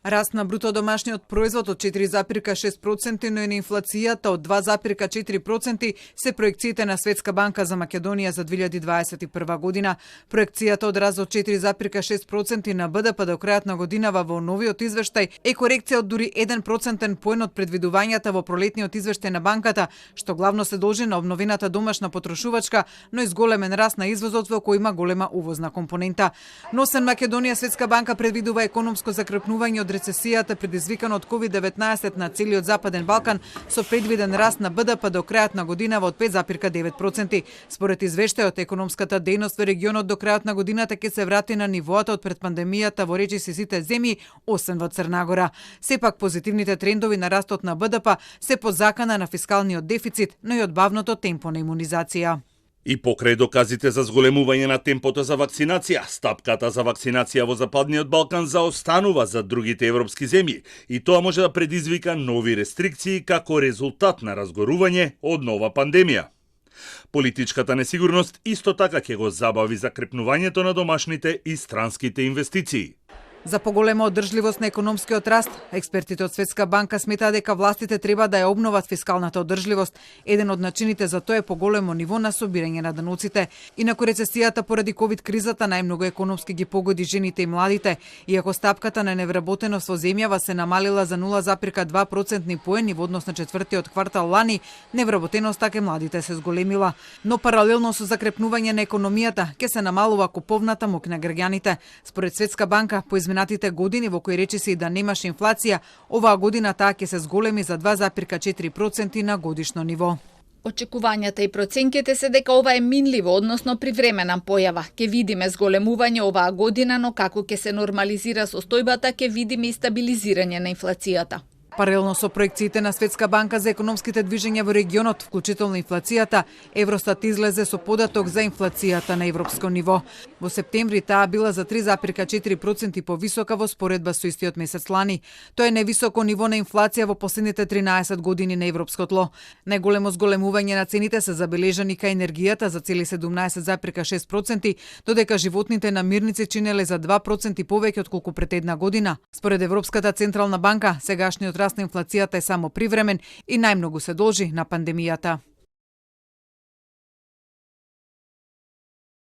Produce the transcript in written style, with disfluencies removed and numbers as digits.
Раст на бруто домашниот производ од 4,6%, но и на инфлацијата од 2,4% се проекциите на Светска банка за Македонија за 2021 година. Проекцијата од раст од 4,6% на БДП до крајот на годинава во новиот извештај е корекција од дури 1% поен од предвидувањата во пролетниот извештај на банката, што главно се должи на обновената домашна потрошувачка, но и зголемен раст на извозот во кој има голема увозна компонента. Но освен Македонија, Светска банка предвидува економско закрепнување од рецесијата предизвикана од COVID-19 на целиот Западен Балкан со предвиден раст на БДП до крајот на годинава од 5,9%. Според извештајот, економската дејност во регионот до крајот на годината ќе се врати на нивоата од пред пандемијата во речиси сите земји, освен во Црна Гора. Сепак позитивните трендови на растот на БДП се по закана на фискалниот дефицит, но и од бавното темпо на имунизација. И покрај доказите за зголемување на темпото за вакцинација, стапката за вакцинација во Западниот Балкан заостанува за другите европски земји и тоа може да предизвика нови рестрикции како резултат на разгорување од нова пандемија. Политичката несигурност исто така ќе го забави закрепнувањето на домашните и странските инвестиции. За поголема одржливост на економскиот раст, експертите од Светска банка сметаат дека властите треба да ја обноват фискалната одржливост. Еден од начините за тоа е поголемо ниво на собирање на даноците. Инаку рецесијата поради ковид кризата најмногу економски ги погоди жените и младите, иако стапката на невработеност во земјава се намалила за 0,2% поени во однос на четвртиот квартал лани, невработеноста кај младите се зголемила. Но паралелно со закрепнување на економијата ќе се намалува куповната моќ на граѓаните. Според Светска банка, по изминатите години во кои речиси да немаше инфлација, оваа година таа ќе се зголеми за 2,4% на годишно ниво. Очекувањата и проценките се дека ова е минливо, односно привремена појава. Ке видиме зголемување оваа година, но како ќе се нормализира состојбата, ке видиме и стабилизирање на инфлацијата. Паралелно со проекциите на Светска банка за економските движења во регионот, вклучително инфлацијата, Евростат излезе со податок за инфлацијата на европско ниво. Во септември таа била за 3,4% повисока во споредба со истиот месец лани. Тоа е највисоко ниво на инфлација во последните 13 години на европско тло. Најголемо зголемување на цените се забележани кај енергијата за цели 17,6%, додека животните намирници чинеле за 2% повеќе отколку пред една година. Според Европската централна банка, сегашниот раст на инфлацијата е само привремен и најмногу се должи на пандемијата.